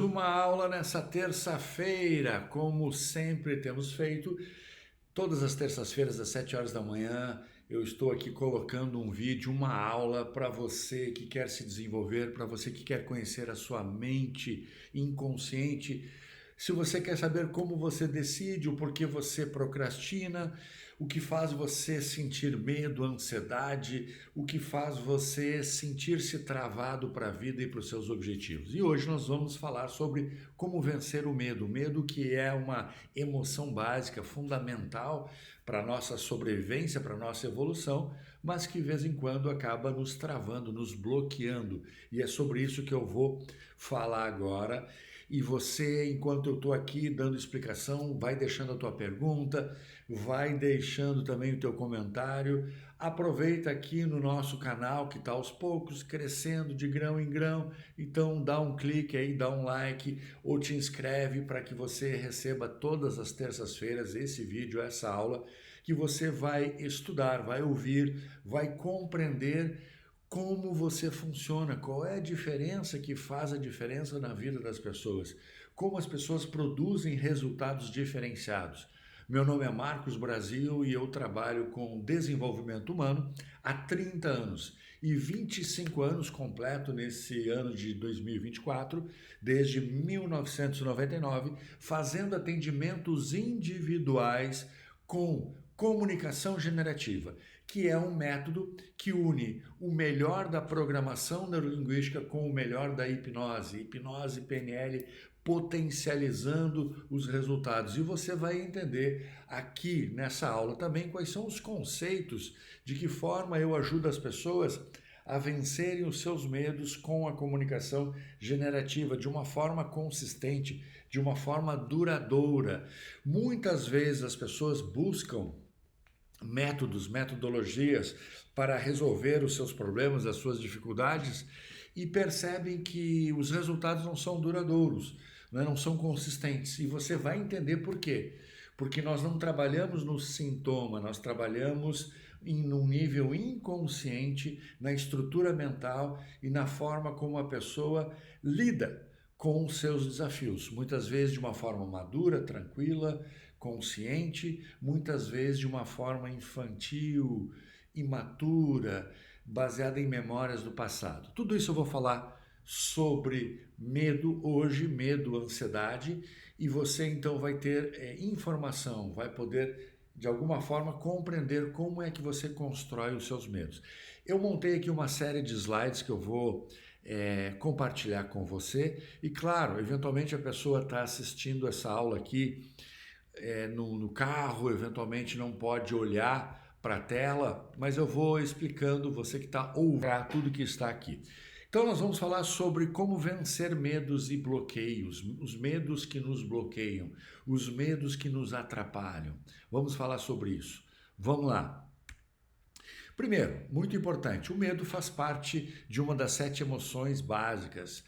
Uma aula nessa terça-feira, como sempre temos feito, todas as terças-feiras às 7 horas da manhã, eu estou aqui colocando um vídeo, uma aula para você que quer se desenvolver, para você que quer conhecer a sua mente inconsciente. Se você quer saber como você decide, o porquê você procrastina, o que faz você sentir medo, ansiedade, o que faz você sentir-se travado para a vida e para os seus objetivos. E hoje nós vamos falar sobre como vencer o medo que é uma emoção básica, fundamental para a nossa sobrevivência, para a nossa evolução, mas que de vez em quando acaba nos travando, nos bloqueando. E é sobre isso que eu vou falar agora. E você, enquanto eu estou aqui dando explicação, vai deixando a tua pergunta, vai deixando também o teu comentário. Aproveita aqui no nosso canal que está aos poucos crescendo de grão em grão. Então dá um clique aí, dá um like ou te inscreve para que você receba todas as terças-feiras esse vídeo, essa aula que você vai estudar, vai ouvir, vai compreender como você funciona, qual é a diferença que faz a diferença na vida das pessoas, como as pessoas produzem resultados diferenciados. Meu nome é Marcos Brasil e eu trabalho com desenvolvimento humano há 30 anos e 25 anos completo nesse ano de 2024, desde 1999, fazendo atendimentos individuais com comunicação generativa, que é um método que une o melhor da programação neurolinguística com o melhor da hipnose PNL, potencializando os resultados. E você vai entender aqui nessa aula também quais são os conceitos, de que forma eu ajudo as pessoas a vencerem os seus medos com a comunicação generativa de uma forma consistente, de uma forma duradoura. Muitas vezes as pessoas buscam métodos, metodologias para resolver os seus problemas, as suas dificuldades e percebem que os resultados não são duradouros, né? Não são consistentes. E você vai entender por quê. Porque nós não trabalhamos no sintoma, nós trabalhamos num nível inconsciente, na estrutura mental e na forma como a pessoa lida com os seus desafios. Muitas vezes de uma forma madura, tranquila, consciente, muitas vezes de uma forma infantil, imatura, baseada em memórias do passado. Tudo isso eu vou falar sobre medo hoje, medo, ansiedade, e você então vai ter informação, vai poder de alguma forma compreender como é que você constrói os seus medos. Eu montei aqui uma série de slides que eu vou compartilhar com você e claro, eventualmente a pessoa está assistindo essa aula aqui no carro, eventualmente não pode olhar para a tela, mas eu vou explicando, você que está ouvindo tudo que está aqui. Então nós vamos falar sobre como vencer medos e bloqueios, os medos que nos bloqueiam, os medos que nos atrapalham. Vamos falar sobre isso. Vamos lá. Primeiro, muito importante, o medo faz parte de uma das 7 emoções básicas.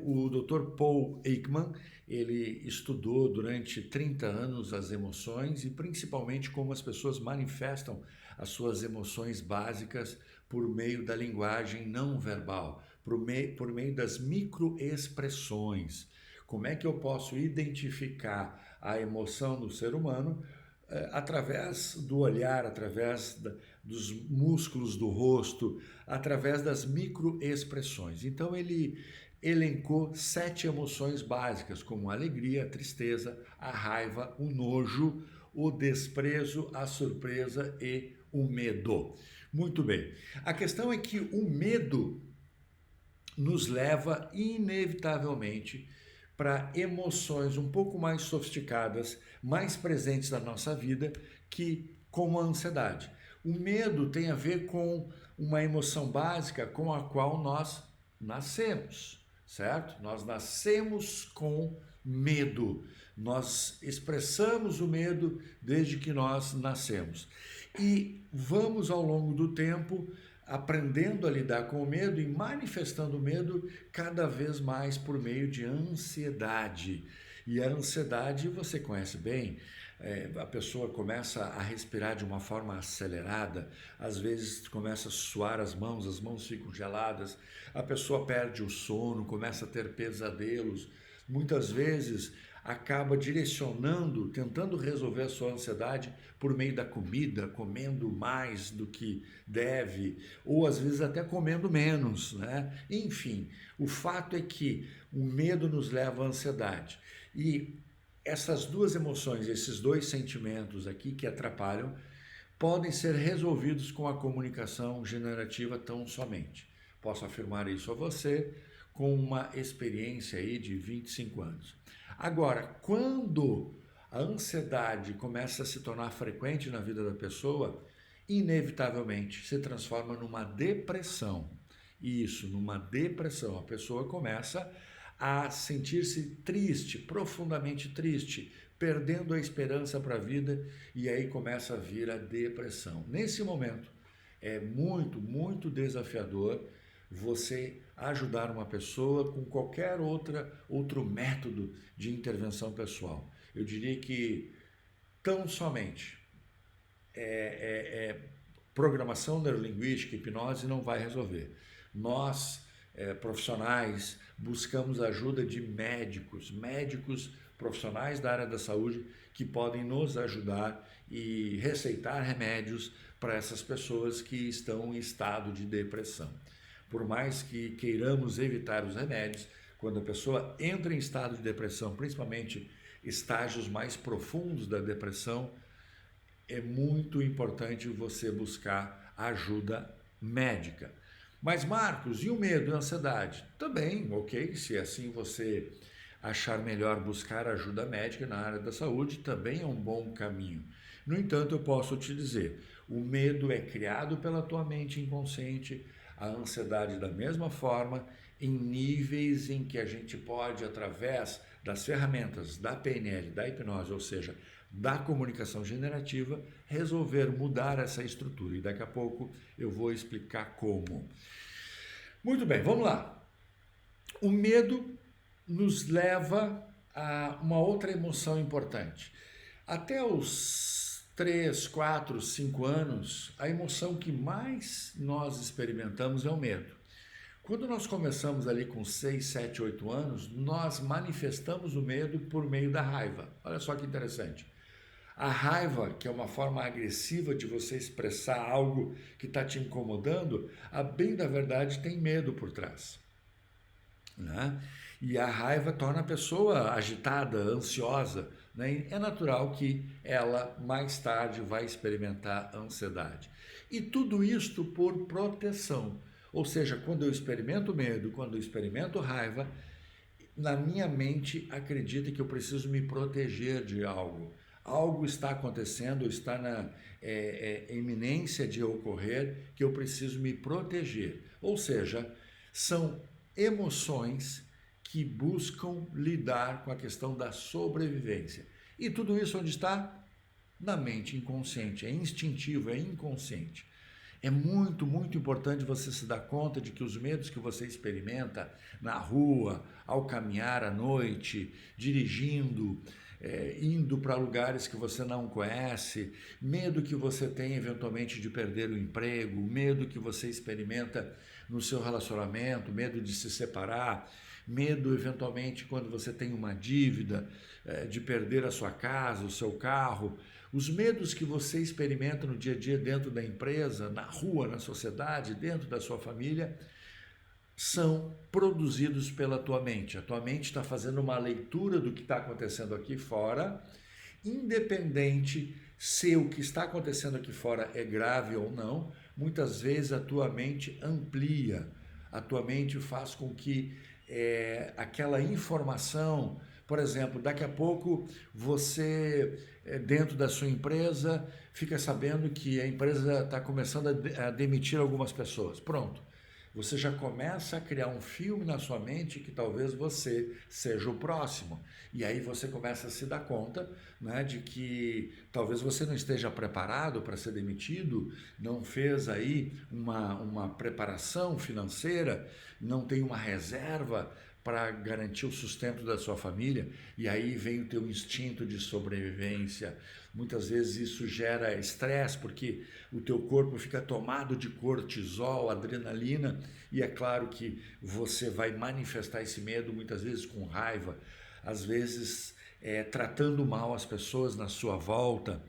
O Dr. Paul Ekman, ele estudou durante 30 anos as emoções e principalmente como as pessoas manifestam as suas emoções básicas por meio da linguagem não verbal, por meio das microexpressões. Como é que eu posso identificar a emoção do ser humano através do olhar, através dos músculos do rosto, através das microexpressões. Então ele elencou 7 emoções básicas, como a alegria, a tristeza, a raiva, o nojo, o desprezo, a surpresa e o medo. Muito bem. A questão é que o medo nos leva inevitavelmente para emoções um pouco mais sofisticadas, mais presentes na nossa vida, que como a ansiedade. O medo tem a ver com uma emoção básica com a qual nós nascemos, certo? Nós nascemos com medo. Nós expressamos o medo desde que nós nascemos. E vamos ao longo do tempo aprendendo a lidar com o medo e manifestando o medo cada vez mais por meio de ansiedade. E a ansiedade você conhece bem, a pessoa começa a respirar de uma forma acelerada, às vezes começa a suar as mãos ficam geladas, a pessoa perde o sono, começa a ter pesadelos, muitas vezes acaba direcionando, tentando resolver a sua ansiedade por meio da comida, comendo mais do que deve, ou às vezes até comendo menos, né? Enfim, o fato é que o medo nos leva à ansiedade. E essas duas emoções, esses dois sentimentos aqui que atrapalham, podem ser resolvidos com a comunicação generativa tão somente. Posso afirmar isso a você com uma experiência aí de 25 anos. Agora, quando a ansiedade começa a se tornar frequente na vida da pessoa, inevitavelmente se transforma numa depressão. Isso, numa depressão. A pessoa começa a sentir-se triste, profundamente triste, perdendo a esperança para a vida e aí começa a vir a depressão. Nesse momento, é muito desafiador você ajudar uma pessoa com qualquer outro método de intervenção pessoal. Eu diria que tão somente programação neurolinguística, hipnose não vai resolver. Nós, profissionais, buscamos ajuda de médicos profissionais da área da saúde que podem nos ajudar e receitar remédios para essas pessoas que estão em estado de depressão. Por mais que queiramos evitar os remédios, quando a pessoa entra em estado de depressão, principalmente estágios mais profundos da depressão, é muito importante você buscar ajuda médica. Mas Marcos, e o medo e a ansiedade? Também, ok, se assim você achar melhor buscar ajuda médica na área da saúde, também é um bom caminho. No entanto, eu posso te dizer, o medo é criado pela tua mente inconsciente, a ansiedade da mesma forma, em níveis em que a gente pode, através das ferramentas da PNL, da hipnose, ou seja, da comunicação generativa, resolver mudar essa estrutura. E daqui a pouco eu vou explicar como. Muito bem, vamos lá. O medo nos leva a uma outra emoção importante. Até os 3, 4, 5 anos, a emoção que mais nós experimentamos é o medo. Quando nós começamos ali com 6, 7, 8 anos, nós manifestamos o medo por meio da raiva. Olha só que interessante. A raiva, que é uma forma agressiva de você expressar algo que está te incomodando, a bem da verdade tem medo por trás, né? E a raiva torna a pessoa agitada, ansiosa, né? É natural que ela mais tarde vai experimentar ansiedade. E tudo isto por proteção. Ou seja, quando eu experimento medo, quando eu experimento raiva, na minha mente acredita que eu preciso me proteger de algo. Algo está acontecendo, está na iminência de ocorrer, que eu preciso me proteger. Ou seja, são emoções que buscam lidar com a questão da sobrevivência. E tudo isso onde está? Na mente inconsciente, é instintivo, é inconsciente. É muito importante você se dar conta de que os medos que você experimenta na rua, ao caminhar à noite, dirigindo, indo para lugares que você não conhece, medo que você tem eventualmente de perder o emprego, medo que você experimenta no seu relacionamento, medo de se separar, medo eventualmente quando você tem uma dívida, de perder a sua casa, o seu carro, os medos que você experimenta no dia a dia dentro da empresa, na rua, na sociedade, dentro da sua família, são produzidos pela tua mente. A tua mente está fazendo uma leitura do que está acontecendo aqui fora, independente se o que está acontecendo aqui fora é grave ou não, muitas vezes a tua mente amplia, a tua mente faz com que aquela informação, por exemplo, daqui a pouco você, dentro da sua empresa, fica sabendo que a empresa está começando a demitir algumas pessoas. Pronto. Você já começa a criar um filme na sua mente que talvez você seja o próximo. E aí você começa a se dar conta, né, de que talvez você não esteja preparado para ser demitido, não fez aí uma preparação financeira, não tem uma reserva para garantir o sustento da sua família, e aí vem o teu instinto de sobrevivência. Muitas vezes isso gera estresse, porque o teu corpo fica tomado de cortisol, adrenalina, e é claro que você vai manifestar esse medo muitas vezes com raiva, às vezes tratando mal as pessoas na sua volta,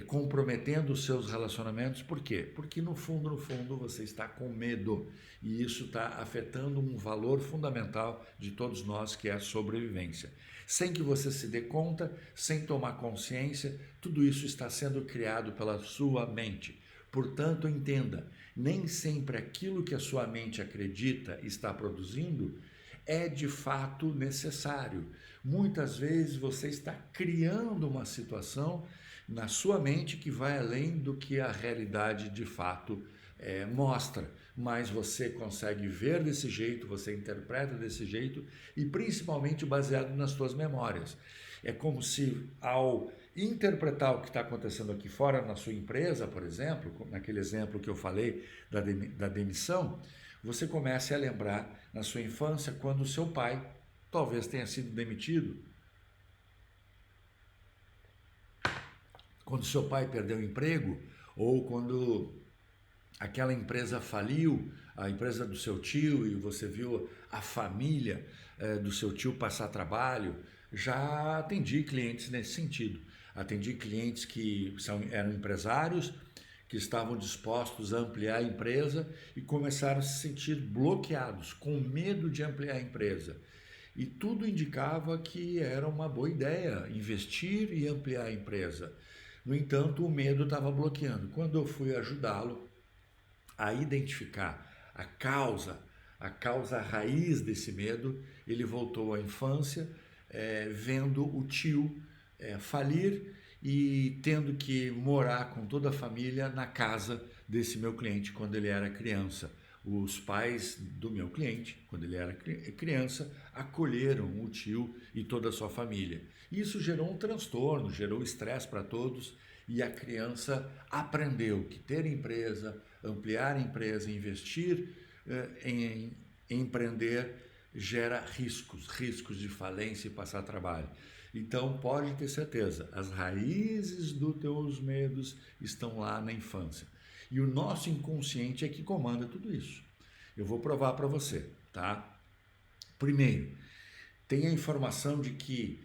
comprometendo os seus relacionamentos. Por quê? Porque no fundo, você está com medo, e isso está afetando um valor fundamental de todos nós, que é a sobrevivência. Sem que você se dê conta, sem tomar consciência, tudo isso está sendo criado pela sua mente. Portanto, entenda, nem sempre aquilo que a sua mente acredita está produzindo é de fato necessário. Muitas vezes você está criando uma situação na sua mente que vai além do que a realidade de fato mostra, mas você consegue ver desse jeito, você interpreta desse jeito, e principalmente baseado nas suas memórias. É como se, ao interpretar o que está acontecendo aqui fora na sua empresa, por exemplo, naquele exemplo que eu falei da demissão, você comece a lembrar na sua infância quando o seu pai talvez tenha sido demitido, quando seu pai perdeu o emprego, ou quando aquela empresa faliu, a empresa do seu tio, e você viu a família do seu tio passar trabalho. Já atendi clientes nesse sentido. Atendi clientes que eram empresários, que estavam dispostos a ampliar a empresa e começaram a se sentir bloqueados, com medo de ampliar a empresa. E tudo indicava que era uma boa ideia investir e ampliar a empresa. No entanto, o medo estava bloqueando. Quando eu fui ajudá-lo a identificar a causa raiz desse medo, ele voltou à infância, vendo o tio falir e tendo que morar com toda a família na casa desse meu cliente quando ele era criança. Os pais do meu cliente, quando ele era criança, acolheram o tio e toda a sua família. Isso gerou um transtorno, gerou estresse para todos, e a criança aprendeu que ter empresa, ampliar a empresa, investir em empreender, gera riscos de falência e passar trabalho. Então pode ter certeza, as raízes dos teus medos estão lá na infância. E o nosso inconsciente é que comanda tudo isso. Eu vou provar para você, tá? Primeiro, tem a informação de que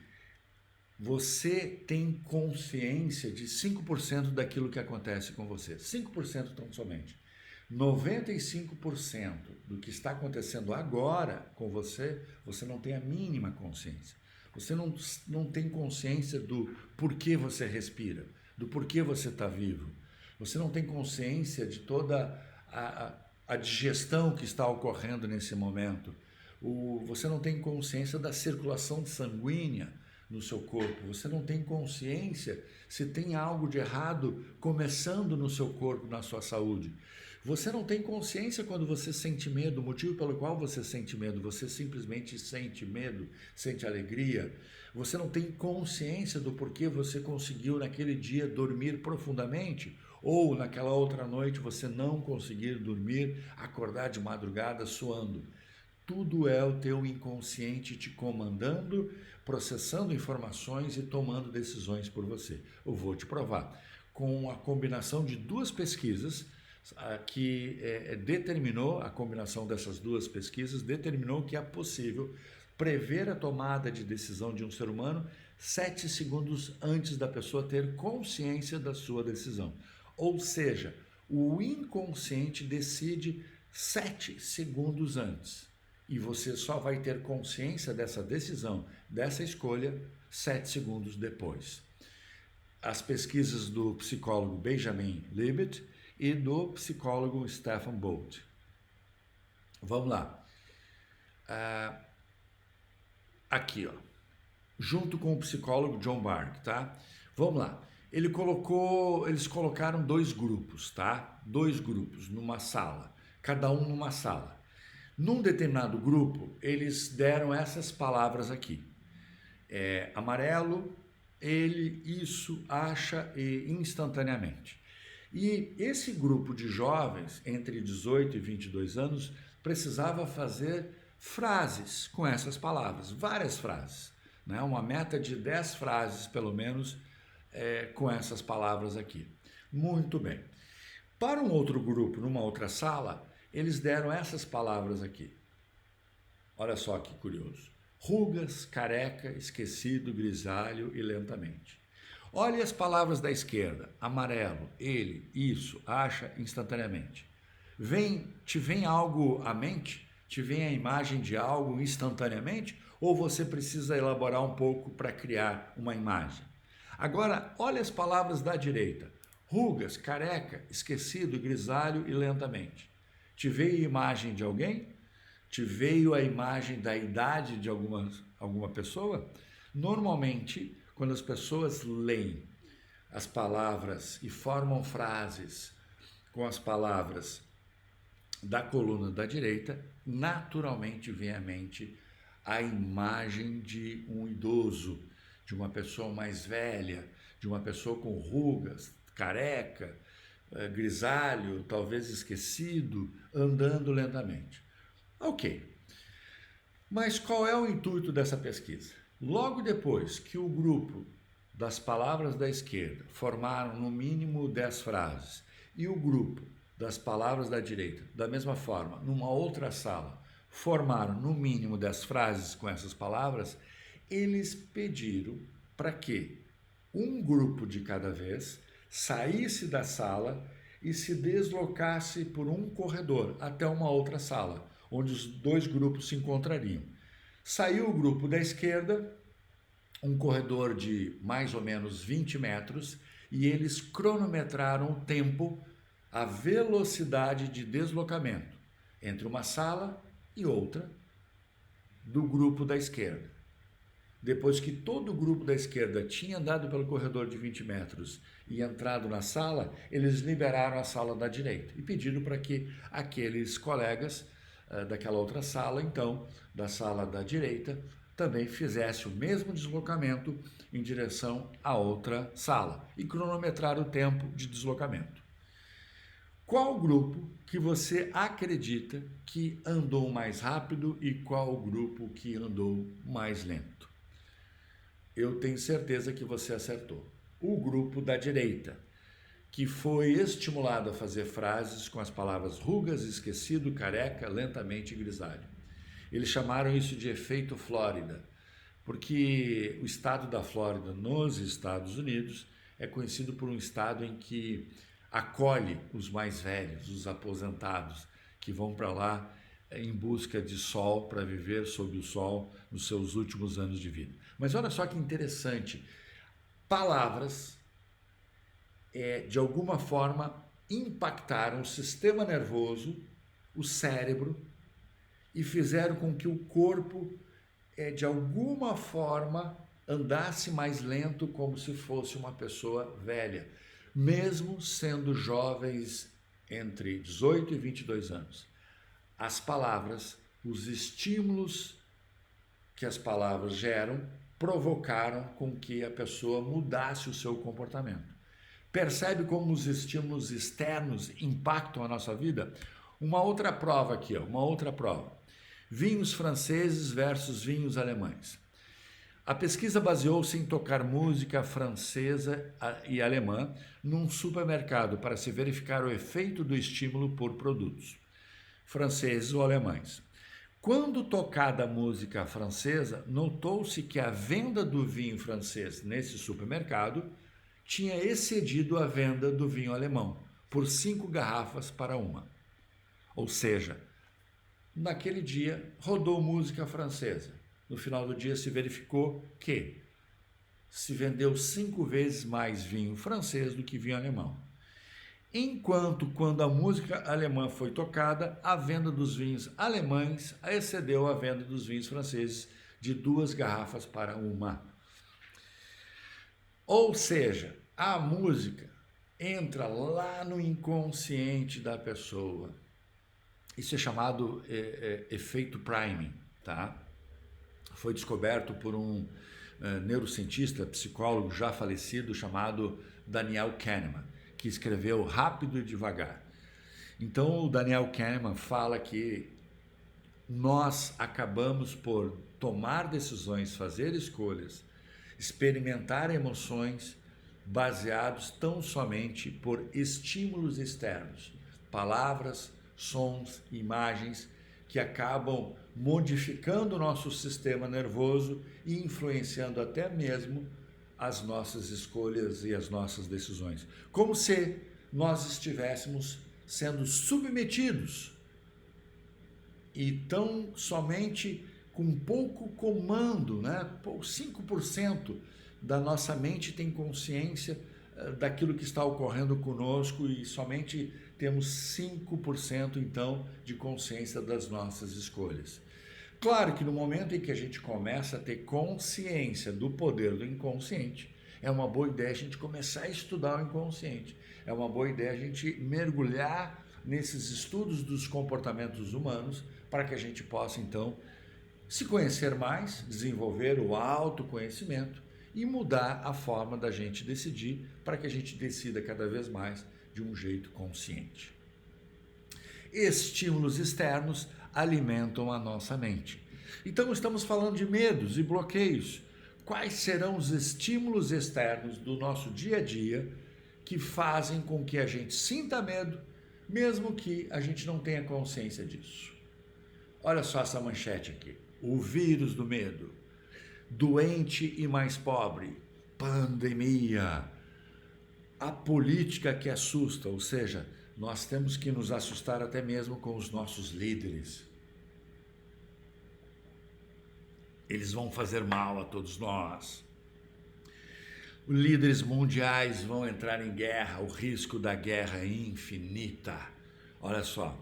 você tem consciência de 5% daquilo que acontece com você. 5% tão somente. 95% do que está acontecendo agora com você, você não tem a mínima consciência. Você não tem consciência do porquê você respira, do porquê você está vivo. Você não tem consciência de toda a digestão que está ocorrendo nesse momento. Você não tem consciência da circulação sanguínea no seu corpo. Você não tem consciência se tem algo de errado começando no seu corpo, na sua saúde. Você não tem consciência quando você sente medo, o motivo pelo qual você sente medo. Você simplesmente sente medo, sente alegria. Você não tem consciência do porquê você conseguiu naquele dia dormir profundamente, ou naquela outra noite você não conseguir dormir, acordar de madrugada suando. Tudo é o teu inconsciente te comandando, processando informações e tomando decisões por você. Eu vou te provar. Com a combinação de duas pesquisas, que determinou, a combinação dessas duas pesquisas determinou que é possível prever a tomada de decisão de um ser humano 7 segundos antes da pessoa ter consciência da sua decisão. Ou seja, o inconsciente decide 7 segundos antes. E você só vai ter consciência dessa decisão, dessa escolha, 7 segundos depois. As pesquisas do psicólogo Benjamin Libet e do psicólogo Stephen Bolt. Vamos lá. Aqui, ó, junto com o psicólogo John Bark, tá? Vamos lá. Eles colocaram 2 grupos, tá? 2 grupos numa sala, cada um numa sala. Num determinado grupo, eles deram essas palavras aqui. Amarelo, ele, isso, acha e instantaneamente. E esse grupo de jovens, entre 18 e 22 anos, precisava fazer frases com essas palavras, várias frases, né? Uma meta de 10 frases, pelo menos, com essas palavras aqui. Muito bem. Para um outro grupo, numa outra sala, eles deram essas palavras aqui. Olha só que curioso. Rugas, careca, esquecido, grisalho e lentamente. Olhe as palavras da esquerda. Amarelo, ele, isso, acha instantaneamente. Te vem algo à mente? Te vem a imagem de algo instantaneamente? Ou você precisa elaborar um pouco para criar uma imagem? Agora, olha as palavras da direita. Rugas, careca, esquecido, grisalho e lentamente. Te veio a imagem de alguém? Te veio a imagem da idade de alguma pessoa? Normalmente, quando as pessoas leem as palavras e formam frases com as palavras da coluna da direita, naturalmente vem à mente a imagem de um idoso, de uma pessoa mais velha, de uma pessoa com rugas, careca, grisalho, talvez esquecido, andando lentamente. Ok, mas qual é o intuito dessa pesquisa? Logo depois que o grupo das palavras da esquerda formaram no mínimo 10 frases e o grupo das palavras da direita, da mesma forma, numa outra sala, formaram no mínimo 10 frases com essas palavras, eles pediram para que um grupo de cada vez saísse da sala e se deslocasse por um corredor até uma outra sala, onde os dois grupos se encontrariam. Saiu o grupo da esquerda, um corredor de mais ou menos 20 metros, e eles cronometraram o tempo, a velocidade de deslocamento entre uma sala e outra do grupo da esquerda. Depois que todo o grupo da esquerda tinha andado pelo corredor de 20 metros e entrado na sala, eles liberaram a sala da direita e pediram para que aqueles colegas daquela outra sala, então, da sala da direita, também fizesse o mesmo deslocamento em direção à outra sala e cronometrar o tempo de deslocamento. Qual grupo que você acredita que andou mais rápido e qual grupo que andou mais lento? Eu tenho certeza que você acertou. O grupo da direita, que foi estimulado a fazer frases com as palavras rugas, esquecido, careca, lentamente e grisalho. Eles chamaram isso de efeito Flórida, porque o estado da Flórida, nos Estados Unidos, é conhecido por um estado em que acolhe os mais velhos, os aposentados, que vão para lá em busca de sol, para viver sob o sol nos seus últimos anos de vida. Mas olha só que interessante, palavras de alguma forma impactaram o sistema nervoso, o cérebro, e fizeram com que o corpo de alguma forma andasse mais lento, como se fosse uma pessoa velha, mesmo sendo jovens entre 18 e 22 anos. As palavras, os estímulos que as palavras geram, provocaram com que a pessoa mudasse o seu comportamento. Percebe como os estímulos externos impactam a nossa vida? Uma outra prova aqui, uma outra prova. Vinhos franceses versus vinhos alemães. A pesquisa baseou-se em tocar música francesa e alemã num supermercado para se verificar o efeito do estímulo por produtos, franceses ou alemães. Quando tocada a música francesa, notou-se que a venda do vinho francês nesse supermercado tinha excedido a venda do vinho alemão, por 5 garrafas para uma. Ou seja, naquele dia rodou música francesa. No final do dia se verificou que se vendeu 5 vezes mais vinho francês do que vinho alemão. Enquanto, quando a música alemã foi tocada, a venda dos vinhos alemães excedeu a venda dos vinhos franceses de 2 garrafas para uma. Ou seja, a música entra lá no inconsciente da pessoa. Isso é chamado efeito priming, tá? Foi descoberto por um neurocientista, psicólogo já falecido, chamado Daniel Kahneman, que escreveu Rápido e Devagar. Então, o Daniel Kahneman fala que nós acabamos por tomar decisões, fazer escolhas, experimentar emoções baseados tão somente por estímulos externos, palavras, sons, imagens que acabam modificando o nosso sistema nervoso e influenciando até mesmo as nossas escolhas e as nossas decisões. Como se nós estivéssemos sendo submetidos e tão somente com pouco comando, né? 5% da nossa mente tem consciência daquilo que está ocorrendo conosco e somente temos 5% então de consciência das nossas escolhas. Claro que no momento em que a gente começa a ter consciência do poder do inconsciente, é uma boa ideia a gente começar a estudar o inconsciente. É uma boa ideia a gente mergulhar nesses estudos dos comportamentos humanos para que a gente possa então se conhecer mais, desenvolver o autoconhecimento e mudar a forma da gente decidir para que a gente decida cada vez mais de um jeito consciente. Estímulos externos alimentam a nossa mente. Então estamos falando de medos e bloqueios. Quais serão os estímulos externos do nosso dia a dia que fazem com que a gente sinta medo, mesmo que a gente não tenha consciência disso? Olha só essa manchete aqui. O vírus do medo. Doente e mais pobre. Pandemia. A política que assusta, ou seja, nós temos que nos assustar até mesmo com os nossos líderes. Eles vão fazer mal a todos nós. Os líderes mundiais vão entrar em guerra, o risco da guerra é infinita. Olha só,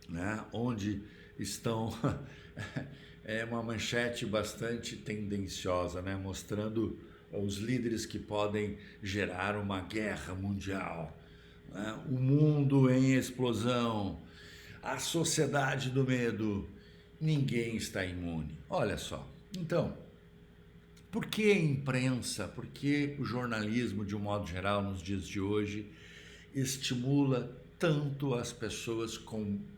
né? Onde estão... É uma manchete bastante tendenciosa, né? Mostrando os líderes que podem gerar uma guerra mundial. Né? O mundo em explosão, a sociedade do medo, ninguém está imune. Olha só, então, por que a imprensa, por que o jornalismo, de um modo geral, nos dias de hoje, estimula tanto as pessoas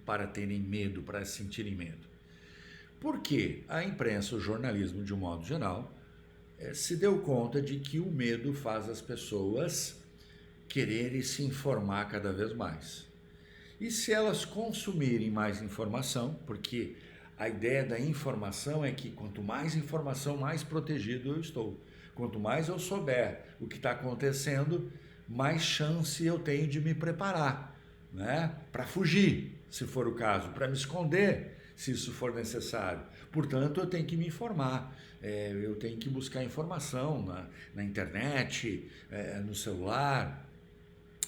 para terem medo, para sentirem medo? Porque a imprensa, o jornalismo, de um modo geral, se deu conta de que o medo faz as pessoas quererem se informar cada vez mais. E se elas consumirem mais informação, porque a ideia da informação é que quanto mais informação, mais protegido eu estou. Quanto mais eu souber o que está acontecendo, mais chance eu tenho de me preparar, né? Para fugir, se for o caso, para me esconder, se isso for necessário. Portanto, eu tenho que me informar, eu tenho que buscar informação na internet, no celular,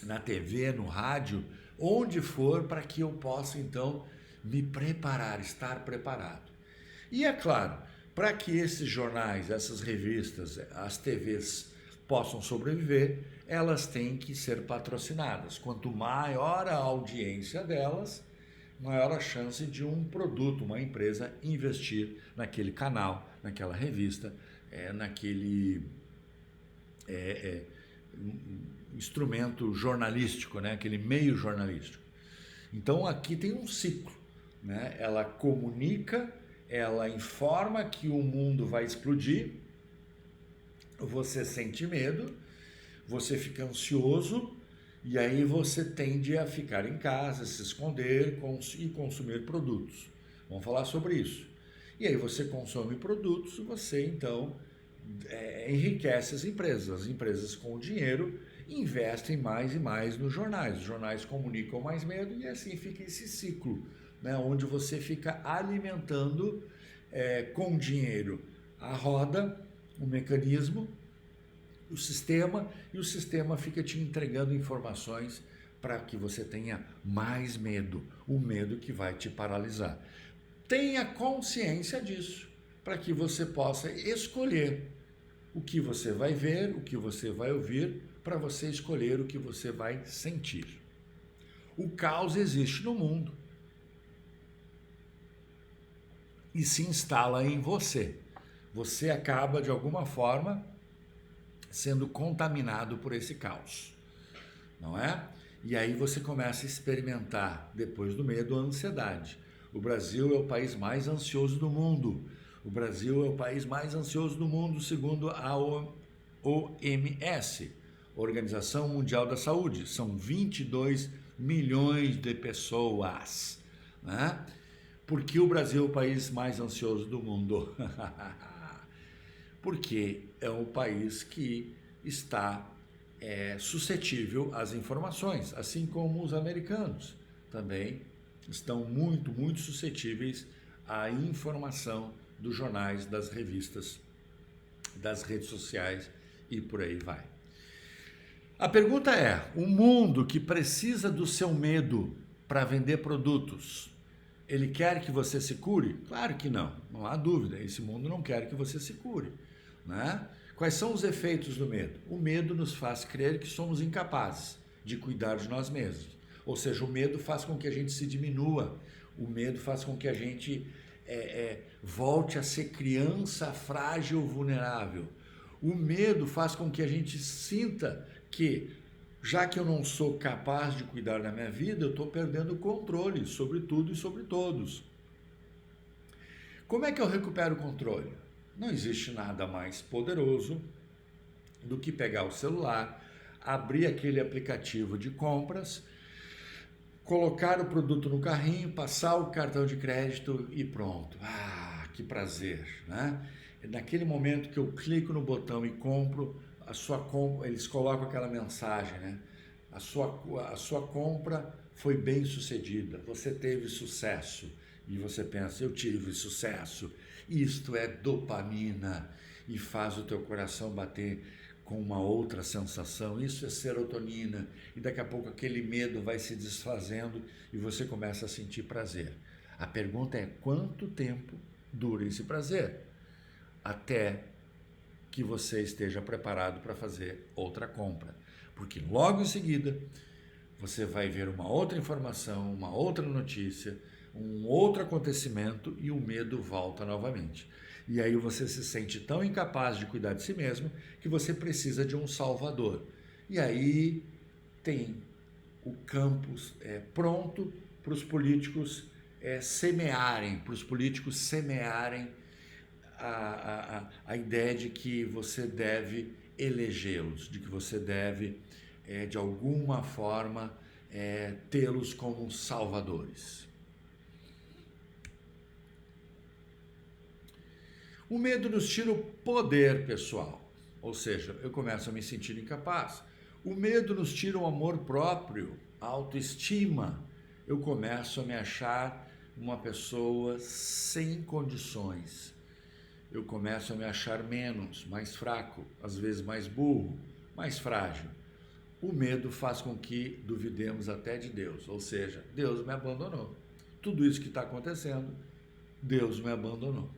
na TV, no rádio, onde for, para que eu possa, então, me preparar, estar preparado. E é claro, para que esses jornais, essas revistas, as TVs possam sobreviver, elas têm que ser patrocinadas. Quanto maior a audiência delas, maior a chance de um produto, uma empresa investir naquele canal, naquela revista, naquele instrumento jornalístico, né? Aquele meio jornalístico. Então aqui tem um ciclo, né? Ela comunica, ela informa que o mundo vai explodir, você sente medo, você fica ansioso, e aí você tende a ficar em casa, se esconder e consumir produtos. Vamos falar sobre isso. E aí você consome produtos, você então enriquece as empresas com dinheiro investem mais e mais nos jornais. Os jornais comunicam mais medo e assim fica esse ciclo, né, onde você fica alimentando com dinheiro a roda, o mecanismo, o sistema, e o sistema fica te entregando informações para que você tenha mais medo, o medo que vai te paralisar. Tenha consciência disso, para que você possa escolher o que você vai ver, o que você vai ouvir, para você escolher o que você vai sentir. O caos existe no mundo e se instala em você. Você acaba, de alguma forma, sendo contaminado por esse caos, não é? E aí você começa a experimentar, depois do medo, a ansiedade. O Brasil é o país mais ansioso do mundo. O Brasil é o país mais ansioso do mundo, segundo a OMS, Organização Mundial da Saúde. São 22 milhões de pessoas, né? Por que o Brasil é o país mais ansioso do mundo? Porque é um país que está suscetível às informações, assim como os americanos também estão muito, muito suscetíveis à informação dos jornais, das revistas, das redes sociais e por aí vai. A pergunta é: o mundo que precisa do seu medo para vender produtos, ele quer que você se cure? Claro que não, não há dúvida, esse mundo não quer que você se cure, né? Quais são os efeitos do medo? O medo nos faz crer que somos incapazes de cuidar de nós mesmos. Ou seja, o medo faz com que a gente se diminua, o medo faz com que a gente volte a ser criança frágil, vulnerável. O medo faz com que a gente sinta que, já que eu não sou capaz de cuidar da minha vida, eu estou perdendo o controle sobre tudo e sobre todos. Como é que eu recupero o controle? Não existe nada mais poderoso do que pegar o celular, abrir aquele aplicativo de compras, colocar o produto no carrinho, passar o cartão de crédito e pronto. Ah, que prazer, né? Naquele momento que eu clico no botão e compro, eles colocam aquela mensagem, né? A sua compra foi bem sucedida, você teve sucesso. E você pensa, eu tive sucesso. Isto é dopamina e faz o teu coração bater com uma outra sensação. Isso é serotonina e daqui a pouco aquele medo vai se desfazendo e você começa a sentir prazer. A pergunta é: quanto tempo dura esse prazer? Até que você esteja preparado para fazer outra compra. Porque logo em seguida você vai ver uma outra informação, uma outra notícia, um outro acontecimento e o medo volta novamente. E aí você se sente tão incapaz de cuidar de si mesmo que você precisa de um salvador. E aí tem o campo pronto para os políticos semearem a ideia de que você deve elegê-los, de que você deve, de alguma forma, tê-los como salvadores. O medo nos tira o poder pessoal, ou seja, eu começo a me sentir incapaz. O medo nos tira o amor próprio, a autoestima. Eu começo a me achar uma pessoa sem condições. Eu começo a me achar menos, mais fraco, às vezes mais burro, mais frágil. O medo faz com que duvidemos até de Deus, ou seja, Deus me abandonou. Tudo isso que está acontecendo, Deus me abandonou.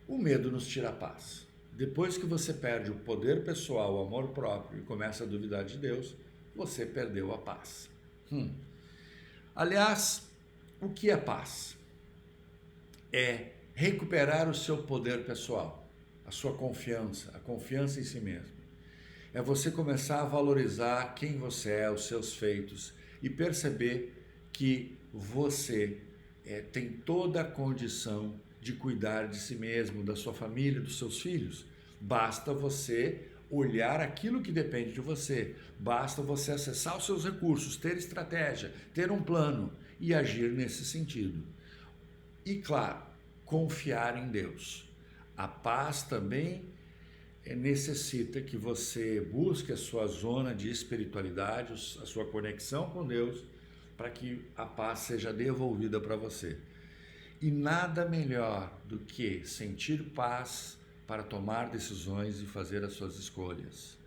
O medo nos tira a paz. Depois que você perde o poder pessoal, o amor próprio e começa a duvidar de Deus, você perdeu a paz. Aliás, o que é paz? É recuperar o seu poder pessoal, a sua confiança, a confiança em si mesmo. É você começar a valorizar quem você é, os seus feitos e perceber que você tem toda a condição de cuidar de si mesmo, da sua família, dos seus filhos. Basta você olhar aquilo que depende de você. Basta você acessar os seus recursos, ter estratégia, ter um plano e agir nesse sentido. E claro, confiar em Deus. A paz também necessita que você busque a sua zona de espiritualidade, a sua conexão com Deus, para que a paz seja devolvida para você. E nada melhor do que sentir paz para tomar decisões e fazer as suas escolhas.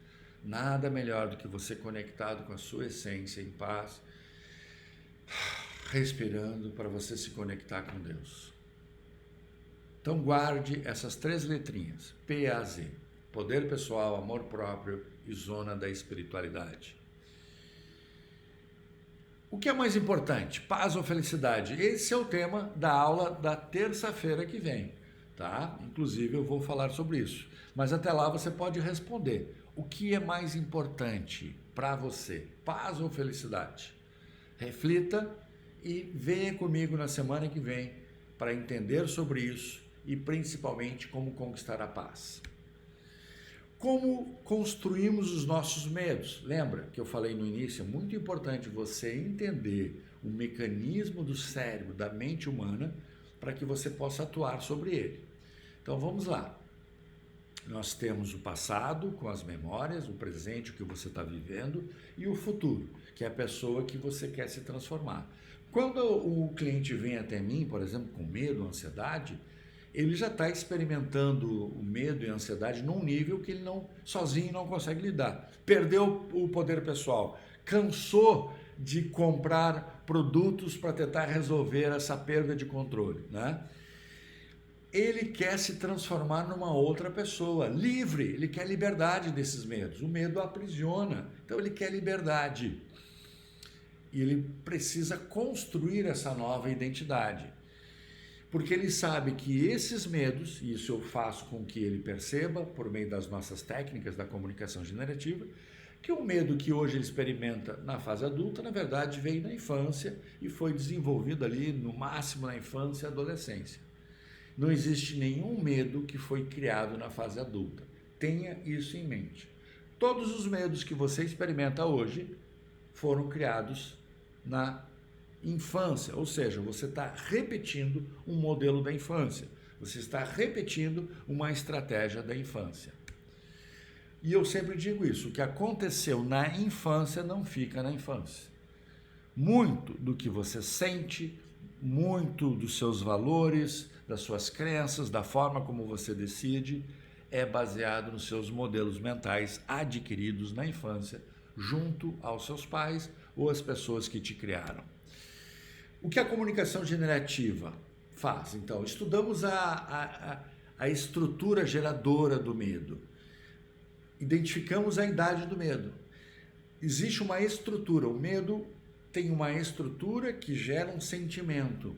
Nada melhor do que você conectado com a sua essência em paz, respirando para você se conectar com Deus. Então guarde essas 3 letrinhas, PAZ, poder pessoal, amor próprio e zona da espiritualidade. O que é mais importante, paz ou felicidade? Esse é o tema da aula da terça-feira que vem, tá? Inclusive eu vou falar sobre isso. Mas até lá você pode responder. O que é mais importante para você, paz ou felicidade? Reflita e venha comigo na semana que vem para entender sobre isso e principalmente como conquistar a paz. Como construímos os nossos medos? Lembra que eu falei no início, é muito importante você entender o mecanismo do cérebro, da mente humana, para que você possa atuar sobre ele. Então vamos lá. Nós temos o passado, com as memórias, o presente, o que você está vivendo, e o futuro, que é a pessoa que você quer se transformar. Quando o cliente vem até mim, por exemplo, com medo, ansiedade, ele já está experimentando o medo e a ansiedade num nível que ele sozinho não consegue lidar. Perdeu o poder pessoal, cansou de comprar produtos para tentar resolver essa perda de controle, né? Ele quer se transformar numa outra pessoa, livre, ele quer liberdade desses medos. O medo aprisiona, então ele quer liberdade. E ele precisa construir essa nova identidade. Porque ele sabe que esses medos, e isso eu faço com que ele perceba, por meio das nossas técnicas da comunicação generativa, que o medo que hoje ele experimenta na fase adulta, na verdade, veio na infância e foi desenvolvido ali, no máximo, na infância e adolescência. Não existe nenhum medo que foi criado na fase adulta. Tenha isso em mente. Todos os medos que você experimenta hoje foram criados na infância, ou seja, você está repetindo um modelo da infância, você está repetindo uma estratégia da infância. E eu sempre digo isso, o que aconteceu na infância não fica na infância. Muito do que você sente, muito dos seus valores, das suas crenças, da forma como você decide, é baseado nos seus modelos mentais adquiridos na infância, junto aos seus pais ou às pessoas que te criaram. O que a comunicação generativa faz? Então, estudamos a estrutura geradora do medo. Identificamos a idade do medo. Existe uma estrutura. O medo tem uma estrutura que gera um sentimento.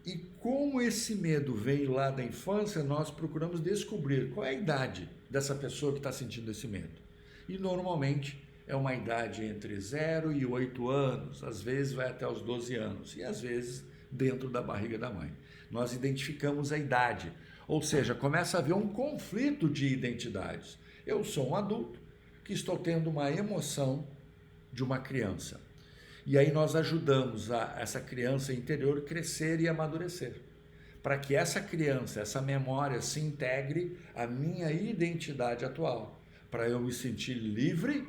E como esse medo veio lá da infância, nós procuramos descobrir qual é a idade dessa pessoa que está sentindo esse medo. E normalmente é uma idade entre 0 e 8 anos, às vezes vai até os 12 anos, e às vezes dentro da barriga da mãe. Nós identificamos a idade, ou seja, começa a haver um conflito de identidades. Eu sou um adulto que estou tendo uma emoção de uma criança. E aí nós ajudamos essa criança interior crescer e amadurecer, para que essa criança, essa memória se integre à minha identidade atual, para eu me sentir livre.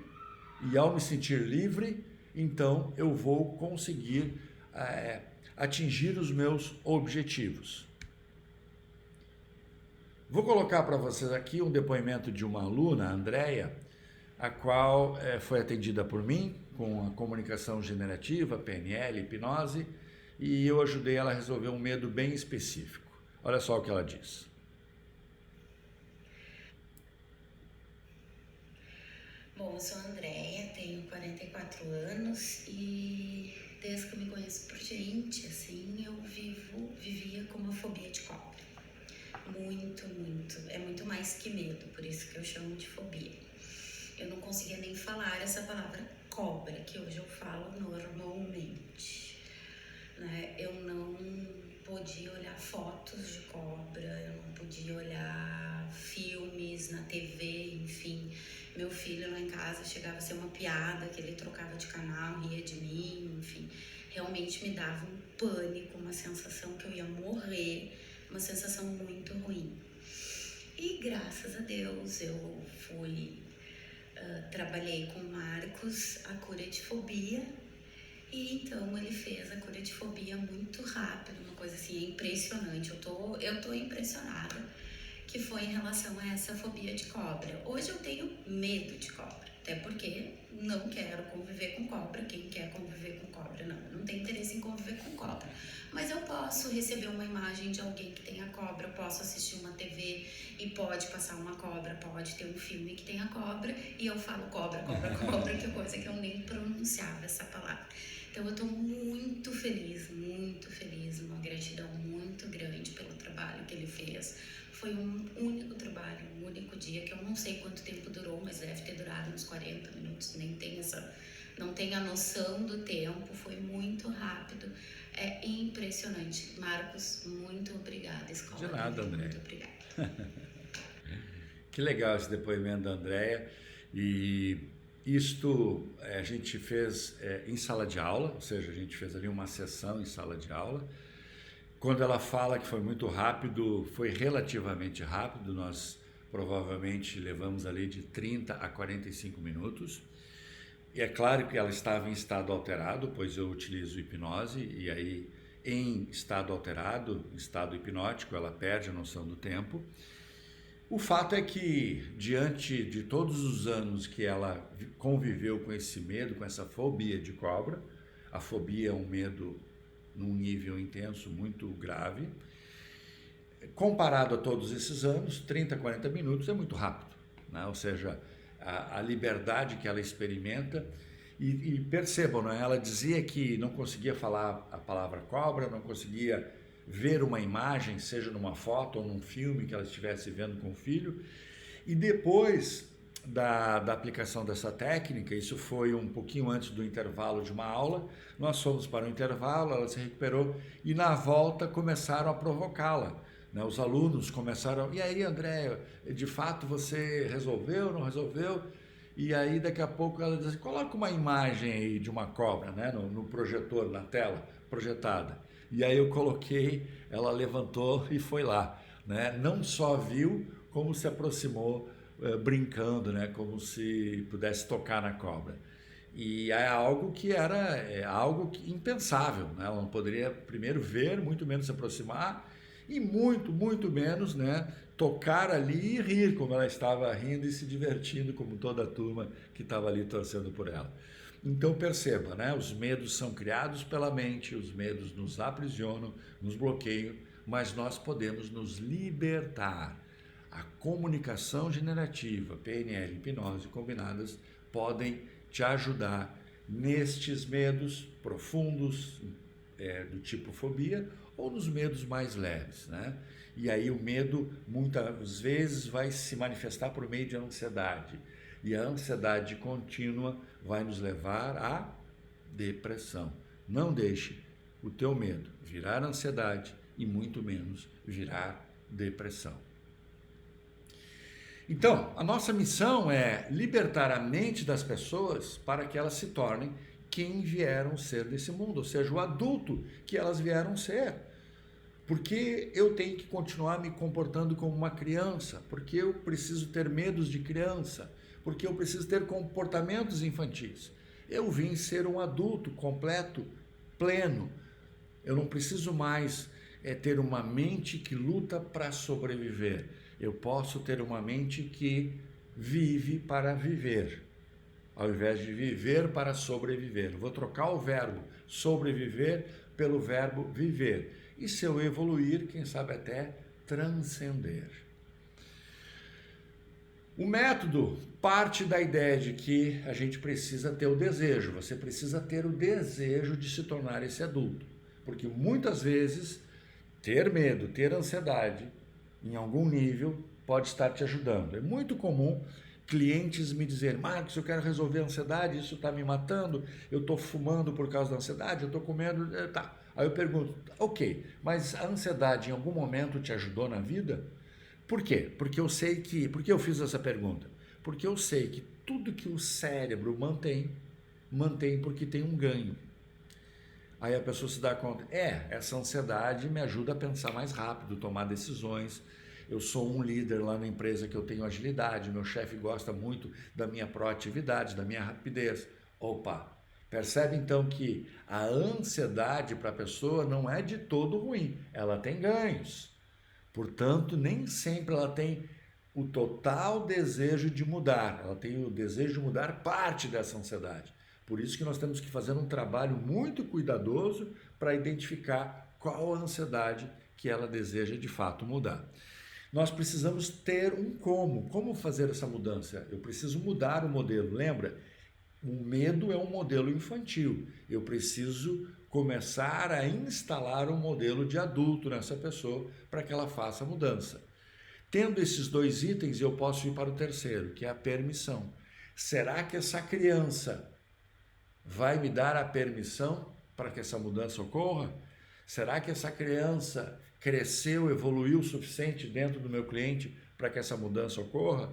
E ao me sentir livre, então eu vou conseguir atingir os meus objetivos. Vou colocar para vocês aqui um depoimento de uma aluna, a Andréia, a qual foi atendida por mim com a comunicação generativa, PNL, hipnose, e eu ajudei ela a resolver um medo bem específico. Olha só o que ela diz. Bom, eu sou a Andréia, tenho 44 anos e desde que eu me conheço por gente, assim, eu vivia com uma fobia de cobra. Muito, muito. É muito mais que medo, por isso que eu chamo de fobia. Eu não conseguia nem falar essa palavra cobra, que hoje eu falo normalmente. Né? Eu não podia olhar fotos de cobra, eu não podia olhar filmes na TV, enfim. Meu filho lá em casa chegava a ser uma piada, que ele trocava de canal, ria de mim, enfim. Realmente me dava um pânico, uma sensação que eu ia morrer, uma sensação muito ruim. E graças a Deus eu trabalhei com o Marcos a cura de fobia. E então ele fez a cura de fobia muito rápido, uma coisa assim impressionante. Eu tô impressionada que foi em relação a essa fobia de cobra. Hoje eu tenho medo de cobra, até porque não quero conviver com cobra. Quem quer conviver com cobra? Não tem interesse em conviver com cobra. Mas eu posso receber uma imagem de alguém que tenha cobra, eu posso assistir uma TV e pode passar uma cobra, pode ter um filme que tenha cobra e eu falo cobra, cobra, cobra, que é coisa que eu nem pronunciava essa palavra. Então eu tô muito feliz, uma gratidão muito grande pelo trabalho que ele fez. Foi um único trabalho, um único dia, que eu não sei quanto tempo durou, mas deve ter durado uns 40 minutos, nem tem não tem a noção do tempo, foi muito rápido. É impressionante. Marcos, muito obrigada. De Escola nada, Livre, André. muito obrigada. Que legal esse depoimento da Andréia. E isto a gente fez em sala de aula, ou seja, a gente fez ali uma sessão em sala de aula. Quando ela fala que foi muito rápido, foi relativamente rápido, nós provavelmente levamos ali de 30 a 45 minutos. E é claro que ela estava em estado alterado, pois eu utilizo hipnose, e aí em estado alterado, estado hipnótico, ela perde a noção do tempo. O fato é que, diante de todos os anos que ela conviveu com esse medo, com essa fobia de cobra, a fobia é um medo num nível intenso, muito grave, comparado a todos esses anos, 30, 40 minutos é muito rápido, né? Ou seja, a liberdade que ela experimenta, e percebam, né? Ela dizia que não conseguia falar a palavra cobra, não conseguia ver uma imagem, seja numa foto ou num filme que ela estivesse vendo com o filho, e depois da aplicação dessa técnica, isso foi um pouquinho antes do intervalo de uma aula, nós fomos para o intervalo, ela se recuperou e na volta começaram a provocá-la, né? Os alunos começaram, e aí André, de fato você resolveu, não resolveu? E aí daqui a pouco ela diz assim, coloca uma imagem aí de uma cobra, né? no projetor, na tela projetada. E aí eu coloquei, ela levantou e foi lá, né? Não só viu, como se aproximou brincando, né? Como se pudesse tocar na cobra. E é algo que era algo impensável, né? Ela não poderia primeiro ver, muito menos se aproximar e muito, muito menos, né, tocar ali e rir como ela estava rindo e se divertindo como toda a turma que estava ali torcendo por ela. Então perceba, né, os medos são criados pela mente, os medos nos aprisionam, nos bloqueiam, mas nós podemos nos libertar. A comunicação generativa, PNL e hipnose combinadas podem te ajudar nestes medos profundos, do tipo fobia, ou nos medos mais leves, né? E aí o medo muitas vezes vai se manifestar por meio de ansiedade. E a ansiedade contínua vai nos levar à depressão. Não deixe o teu medo virar ansiedade e muito menos virar depressão. Então, a nossa missão é libertar a mente das pessoas para que elas se tornem quem vieram ser desse mundo, ou seja, o adulto que elas vieram ser. Porque eu tenho que continuar me comportando como uma criança, porque eu preciso ter medos de criança, porque eu preciso ter comportamentos infantis. Eu vim ser um adulto completo, pleno. Eu não preciso mais ter uma mente que luta para sobreviver. Eu posso ter uma mente que vive para viver, ao invés de viver para sobreviver. Eu vou trocar o verbo sobreviver pelo verbo viver. E se eu evoluir, quem sabe até transcender. O método parte da ideia de que a gente precisa ter o desejo, você precisa ter o desejo de se tornar esse adulto. Porque muitas vezes ter medo, ter ansiedade, em algum nível, pode estar te ajudando. É muito comum clientes me dizerem, Marcos, eu quero resolver a ansiedade, isso está me matando, eu estou fumando por causa da ansiedade, eu estou comendo, tá. Aí eu pergunto, ok, mas a ansiedade em algum momento te ajudou na vida? Por quê? Por que eu fiz essa pergunta? Porque eu sei que tudo que o cérebro mantém porque tem um ganho. Aí a pessoa se dá conta, essa ansiedade me ajuda a pensar mais rápido, tomar decisões. Eu sou um líder lá na empresa que eu tenho agilidade, meu chefe gosta muito da minha proatividade, da minha rapidez. Opa, percebe então que a ansiedade para a pessoa não é de todo ruim, ela tem ganhos. Portanto, nem sempre ela tem o total desejo de mudar, ela tem o desejo de mudar parte dessa ansiedade. Por isso que nós temos que fazer um trabalho muito cuidadoso para identificar qual a ansiedade que ela deseja de fato mudar. Nós precisamos ter um como fazer essa mudança. Eu preciso mudar o modelo, lembra? O medo é um modelo infantil. Eu preciso começar a instalar um modelo de adulto nessa pessoa para que ela faça a mudança. Tendo esses dois itens, eu posso ir para o terceiro, que é a permissão. Será que essa criança vai me dar a permissão para que essa mudança ocorra? Será que essa criança cresceu, evoluiu o suficiente dentro do meu cliente para que essa mudança ocorra?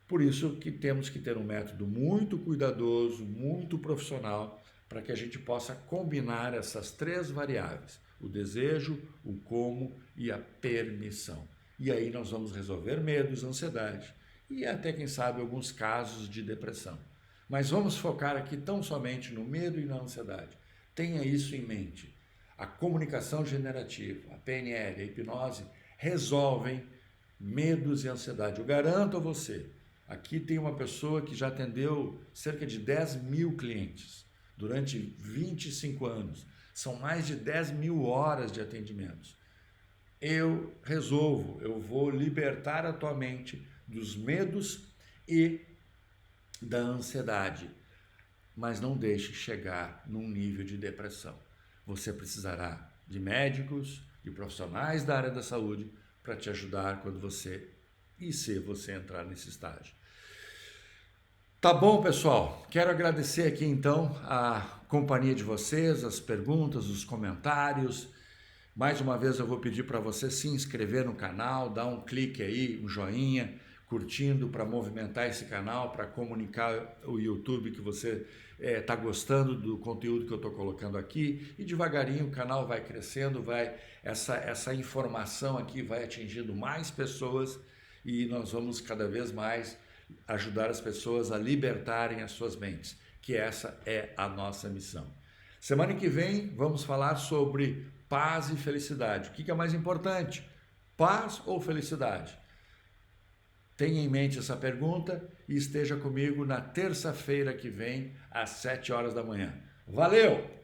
Por isso que temos que ter um método muito cuidadoso, muito profissional, para que a gente possa combinar essas 3 variáveis: o desejo, o como e a permissão. E aí nós vamos resolver medos, ansiedade e até, quem sabe, alguns casos de depressão. Mas vamos focar aqui tão somente no medo e na ansiedade. Tenha isso em mente. A comunicação generativa, a PNL, a hipnose resolvem medos e ansiedade. Eu garanto a você, aqui tem uma pessoa que já atendeu cerca de 10.000 clientes durante 25 anos. São mais de 10.000 horas de atendimentos. Eu resolvo, eu vou libertar a tua mente dos medos e da ansiedade, mas não deixe chegar num nível de depressão. Você precisará de médicos, de profissionais da área da saúde para te ajudar quando você e se você entrar nesse estágio. Tá bom, pessoal? Quero agradecer aqui então a companhia de vocês, as perguntas, os comentários. Mais uma vez eu vou pedir para você se inscrever no canal, dar um clique aí, um joinha, curtindo para movimentar esse canal, para comunicar o YouTube que você está gostando do conteúdo que eu estou colocando aqui, e devagarinho o canal vai crescendo, essa informação aqui vai atingindo mais pessoas e nós vamos cada vez mais ajudar as pessoas a libertarem as suas mentes, que essa é a nossa missão. Semana que vem vamos falar sobre paz e felicidade. O que é mais importante? Paz ou felicidade? Tenha em mente essa pergunta e esteja comigo na terça-feira que vem, às 7 horas da manhã. Valeu!